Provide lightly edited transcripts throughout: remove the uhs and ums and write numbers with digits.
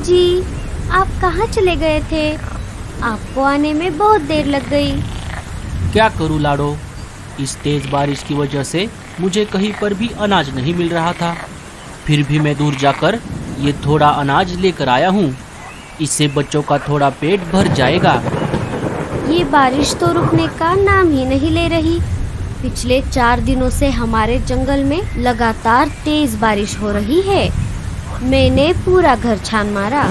जी, आप कहाँ चले गए थे? आपको आने में बहुत देर लग गई। क्या करूँ लाडो, इस तेज बारिश की वजह से मुझे कहीं पर भी अनाज नहीं मिल रहा था। फिर भी मैं दूर जाकर ये थोड़ा अनाज लेकर आया हूँ। इससे बच्चों का थोड़ा पेट भर जाएगा। ये बारिश तो रुकने का नाम ही नहीं ले रही। पिछले 4 दिनों से हमारे जंगल में लगातार तेज बारिश हो रही है। मैंने पूरा घर छान मारा,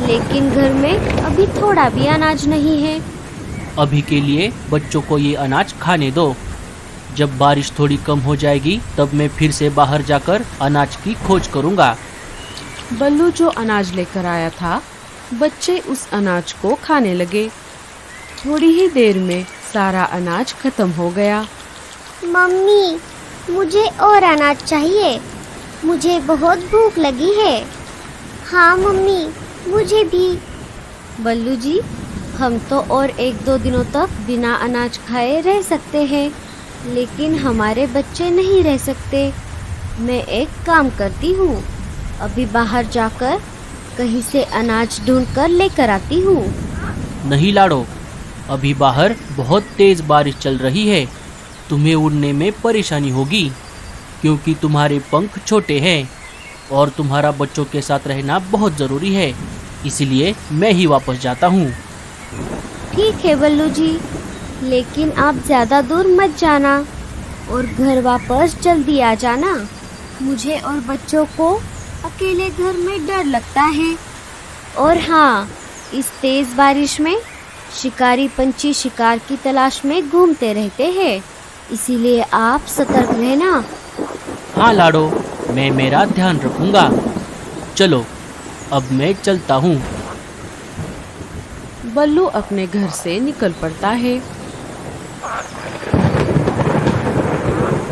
लेकिन घर में अभी थोड़ा भी अनाज नहीं है। अभी के लिए बच्चों को ये अनाज खाने दो। जब बारिश थोड़ी कम हो जाएगी तब मैं फिर से बाहर जाकर अनाज की खोज करूँगा। बल्लू जो अनाज लेकर आया था, बच्चे उस अनाज को खाने लगे। थोड़ी ही देर में सारा अनाज खत्म हो गया। मम्मी, मुझे और अनाज चाहिए। मुझे बहुत भूख लगी है। हाँ मम्मी, मुझे भी। बल्लू जी, हम तो और 1-2 दिनों तक बिना अनाज खाए रह सकते हैं, लेकिन हमारे बच्चे नहीं रह सकते। मैं एक काम करती हूँ, अभी बाहर जाकर कहीं से अनाज ढूंढकर लेकर आती हूँ। नहीं लाडो, अभी बाहर बहुत तेज बारिश चल रही है। तुम्हें उड़ने में परेशानी होगी, क्योंकि तुम्हारे पंख छोटे हैं और तुम्हारा बच्चों के साथ रहना बहुत ज़रूरी है। इसलिए मैं ही वापस जाता हूँ। ठीक है बल्लू जी, लेकिन आप ज़्यादा दूर मत जाना और घर वापस जल्दी आ जाना। मुझे और बच्चों को अकेले घर में डर लगता है। और हाँ, इस तेज बारिश में शिकारी पंछी शिकार की तलाश में घूमते रहते हैं, इसीलिए आप सतर्क रहना। हाँ लाडो, मैं मेरा ध्यान रखूँगा। चलो, अब मैं चलता हूँ। बल्लू अपने घर से निकल पड़ता है।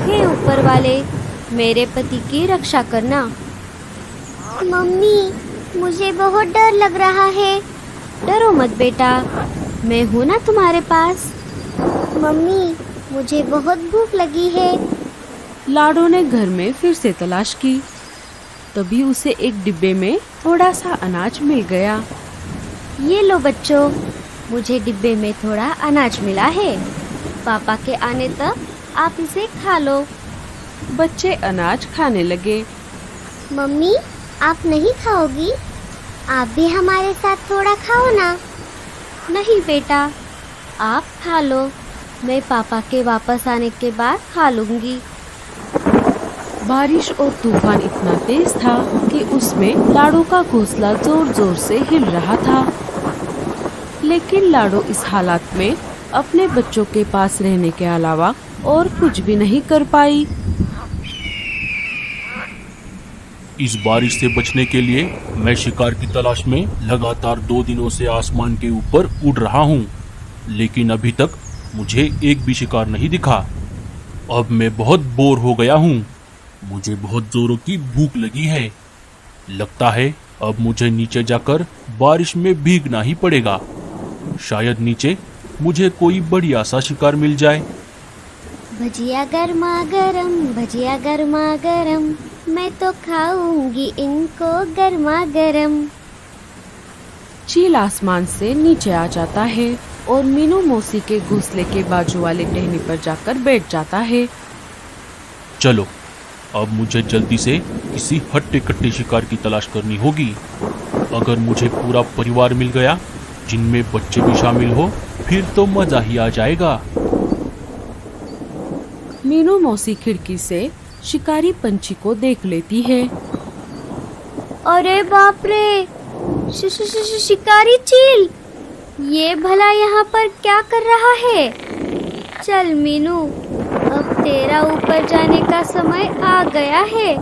हे ऊपर वाले, मेरे पति की रक्षा करना। मम्मी, मुझे बहुत डर लग रहा है। डरो मत बेटा, मैं हूँ ना तुम्हारे पास। मम्मी, मुझे बहुत भूख लगी है। लाडो ने घर में फिर से तलाश की। तभी उसे एक डिब्बे में थोड़ा सा अनाज मिल गया। ये लो बच्चों, मुझे डिब्बे में थोड़ा अनाज मिला है। पापा के आने तक आप इसे खा लो। बच्चे अनाज खाने लगे। मम्मी, आप नहीं खाओगी? आप भी हमारे साथ थोड़ा खाओ ना। नहीं बेटा, आप खा लो, मैं पापा के वापस आने के बाद खा लूंगी। बारिश और तूफान इतना तेज था कि उसमें लाडो का घोंसला जोर जोर से हिल रहा था। लेकिन लाडो इस हालात में अपने बच्चों के पास रहने के अलावा और कुछ भी नहीं कर पाई। इस बारिश से बचने के लिए मैं शिकार की तलाश में लगातार 2 दिनों से आसमान के ऊपर उड़ रहा हूँ, लेकिन अभी तक मुझे एक भी शिकार नहीं दिखा। अब मैं बहुत बोर हो गया हूँ। मुझे बहुत जोरों की भूख लगी है। लगता है अब मुझे नीचे जाकर बारिश में भीगना ही पड़ेगा। शायद नीचे मुझे कोई बढ़िया सा शिकार मिल जाए। भजिया गर्मा गरम, भजिया गर्मा गरम, मैं तो खाऊंगी इनको गर्मा गरम। चील आसमान से नीचे आ जाता है और मीनू मौसी के घोंसले के बाजू वाले टहनी पर जाकर बैठ जाता है। चलो, अब मुझे जल्दी से किसी हट्टे कट्टे शिकार की तलाश करनी होगी। अगर मुझे पूरा परिवार मिल गया, जिनमें बच्चे भी शामिल हो, फिर तो मजा ही आ जाएगा। मीनू मौसी खिड़की से शिकारी पंछी को देख लेती है। अरे बाप रे, शिकारी चील, ये भला यहाँ पर क्या कर रहा है? चल मीनू, अब तेरा ऊपर जाने का समय आ गया है।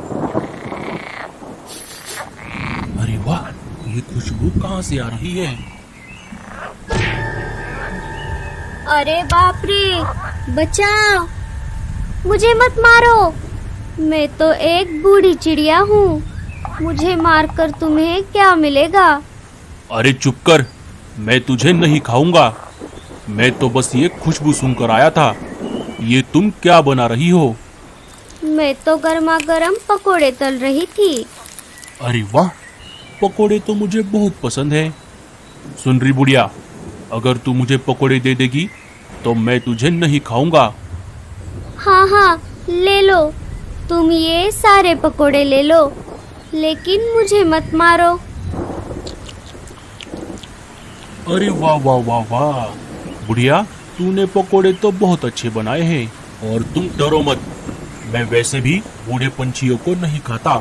अरे वाह, ये खुशबू कहाँ से आ रही है? अरे बाप रे, बचाओ, मुझे मत मारो। मैं तो एक बूढ़ी चिड़िया हूँ, मुझे मारकर तुम्हें क्या मिलेगा? अरे चुप कर, मैं तुझे नहीं खाऊंगा। मैं तो बस ये खुशबू सुनकर आया था। ये तुम क्या बना रही हो? मैं तो गर्मा गर्म पकोड़े तल रही थी। अरे वाह, पकोड़े तो मुझे बहुत पसंद है। सुन रही बुढ़िया, अगर तू मुझे पकोड़े दे देगी तो मैं तुझे नहीं खाऊंगा। हाँ हाँ, ले लो, तुम ये सारे पकोड़े ले लो, लेकिन मुझे मत मारो। अरे वाह वाह वाह वाह, बुढ़िया तूने पकोड़े तो बहुत अच्छे बनाए हैं। और तुम डरो मत, मैं वैसे भी बूढ़े पंछियों को नहीं खाता,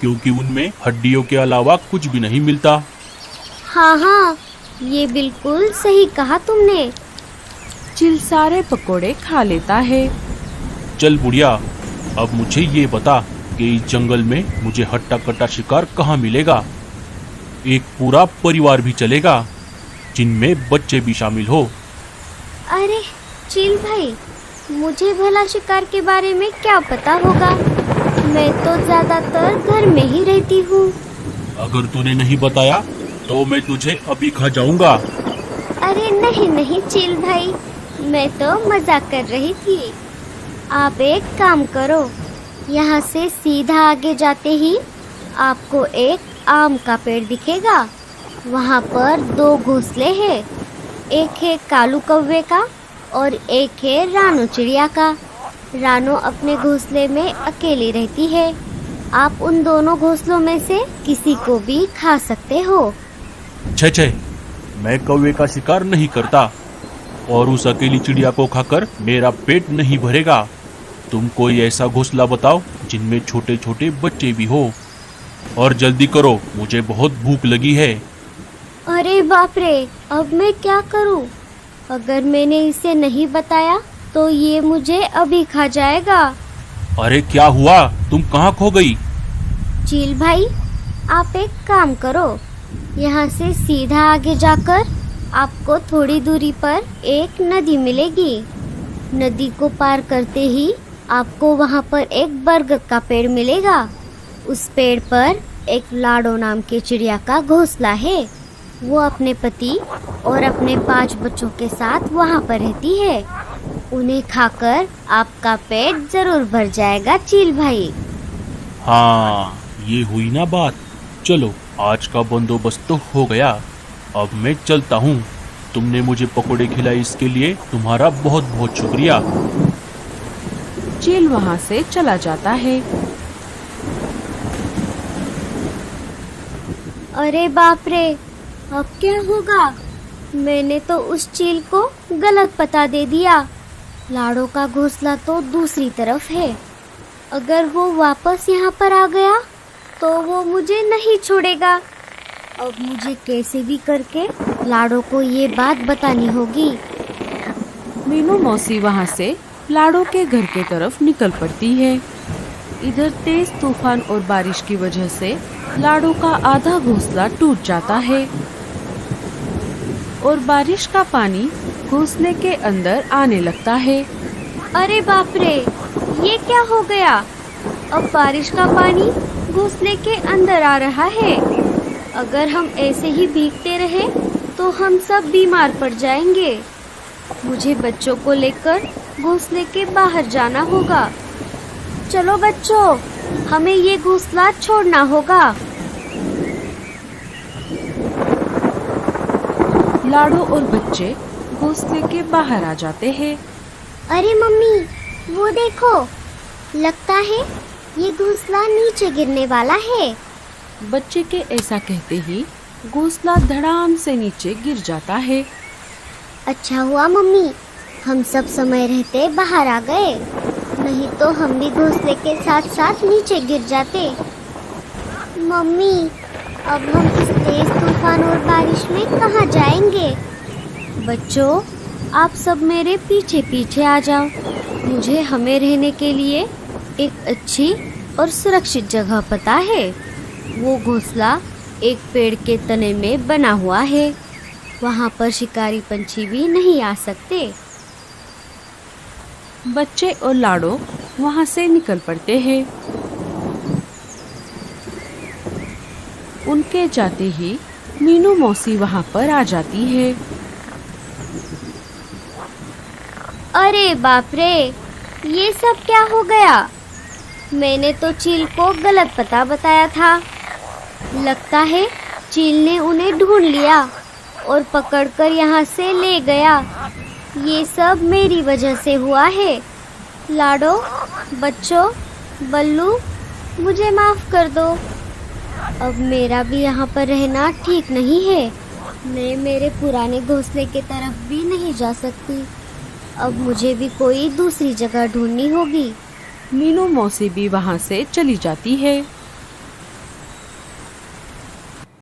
क्योंकि उनमें हड्डियों के अलावा कुछ भी नहीं मिलता। हाँ हाँ, ये बिल्कुल सही कहा तुमने। चील सारे पकोड़े खा लेता है। चल बुढ़िया, अब मुझे ये बता कि इस जंगल में मुझे हट्टा कट्टा शिकार कहाँ मिलेगा। एक पूरा परिवार भी चलेगा, जिनमें बच्चे भी शामिल हो। अरे चील भाई, मुझे भला शिकार के बारे में क्या पता होगा, मैं तो ज्यादातर घर में ही रहती हूँ। अगर तूने नहीं बताया तो मैं तुझे अभी खा जाऊंगा। अरे नहीं नहीं चील भाई, मैं तो मजाक कर रही थी। आप एक काम करो, यहाँ से सीधा आगे जाते ही आपको एक आम का पेड़ दिखेगा। वहाँ पर 2 घोंसले हैं, एक है कालू कौवे का और एक है रानो चिड़िया का। रानो अपने घोंसले में अकेली रहती है। आप उन दोनों घोंसलों में से किसी को भी खा सकते हो। छे, मैं कौवे का शिकार नहीं करता और उस अकेली चिड़िया को खाकर मेरा पेट नहीं भरेगा। तुम कोई ऐसा घोंसला बताओ जिनमें छोटे छोटे बच्चे भी हो, और जल्दी करो, मुझे बहुत भूख लगी है। अरे बाप रे, अब मैं क्या करूं? अगर मैंने इसे नहीं बताया तो ये मुझे अभी खा जाएगा। अरे क्या हुआ, तुम कहाँ खो गई? चील भाई, आप एक काम करो, यहाँ से सीधा आगे जाकर आपको थोड़ी दूरी पर एक नदी मिलेगी। नदी को पार करते ही आपको वहाँ पर एक बरगद का पेड़ मिलेगा। उस पेड़ पर एक लाडो नाम के चिड़िया का घोंसला है। वो अपने पति और अपने 5 बच्चों के साथ वहाँ पर रहती है। उन्हें खाकर आपका पेट जरूर भर जाएगा चील भाई। हाँ, ये हुई ना बात। चलो, आज का बंदोबस्त तो हो गया। अब मैं चलता हूँ। तुमने मुझे पकोड़े खिलाए, इसके लिए तुम्हारा बहुत बहुत शुक्रिया। चील वहाँ से चला जाता है। अरे बाप रे, अब क्या होगा? मैंने तो उस चील को गलत पता दे दिया। लाडो का घोंसला तो दूसरी तरफ है। अगर वो वापस यहाँ पर आ गया तो वो मुझे नहीं छोड़ेगा। अब मुझे कैसे भी करके लाडो को ये बात बतानी होगी। मीनू मौसी वहाँ से लाडो के घर के तरफ निकल पड़ती है। इधर तेज तूफान और बारिश की वजह से लाडो का आधा घोंसला टूट जाता है और बारिश का पानी घोंसले के अंदर आने लगता है। अरे बाप रे, ये क्या हो गया? अब बारिश का पानी घोंसले के अंदर आ रहा है। अगर हम ऐसे ही भीगते रहे तो हम सब बीमार पड़ जाएंगे। मुझे बच्चों को लेकर घोंसले के बाहर जाना होगा। चलो बच्चों, हमें ये घोंसला छोड़ना होगा। लाडो और बच्चे घोंसले के बाहर आ जाते हैं। अरे मम्मी, वो देखो, लगता है ये घोंसला नीचे गिरने वाला है। बच्चे के ऐसा कहते ही घोंसला धड़ाम से नीचे गिर जाता है। अच्छा हुआ मम्मी, हम सब समय रहते बाहर आ गए, नहीं तो हम भी घोंसले के साथ साथ नीचे गिर जाते। मम्मी, अब हम इस तेज तूफान और बारिश में कहाँ जाएंगे? बच्चों, आप सब मेरे पीछे पीछे आ जाओ। मुझे हमें रहने के लिए एक अच्छी और सुरक्षित जगह पता है। वो घोंसला एक पेड़ के तने में बना हुआ है। वहाँ पर शिकारी पंछी भी नहीं आ सकते। बच्चे और लाडो वहाँ से निकल पड़ते हैं। उनके जाते ही मीनू मौसी वहाँ पर आ जाती है। अरे बाप रे, ये सब क्या हो गया? मैंने तो चील को गलत पता बताया था। लगता है चील ने उन्हें ढूंढ लिया और पकड़कर यहाँ से ले गया। ये सब मेरी वजह से हुआ है। लाडो, बच्चों, बल्लू, मुझे माफ कर दो। अब मेरा भी यहाँ पर रहना ठीक नहीं है। मैं मेरे पुराने घोंसले की तरफ भी नहीं जा सकती। अब मुझे भी कोई दूसरी जगह ढूंढनी होगी। मीनू मौसी भी वहाँ से चली जाती है।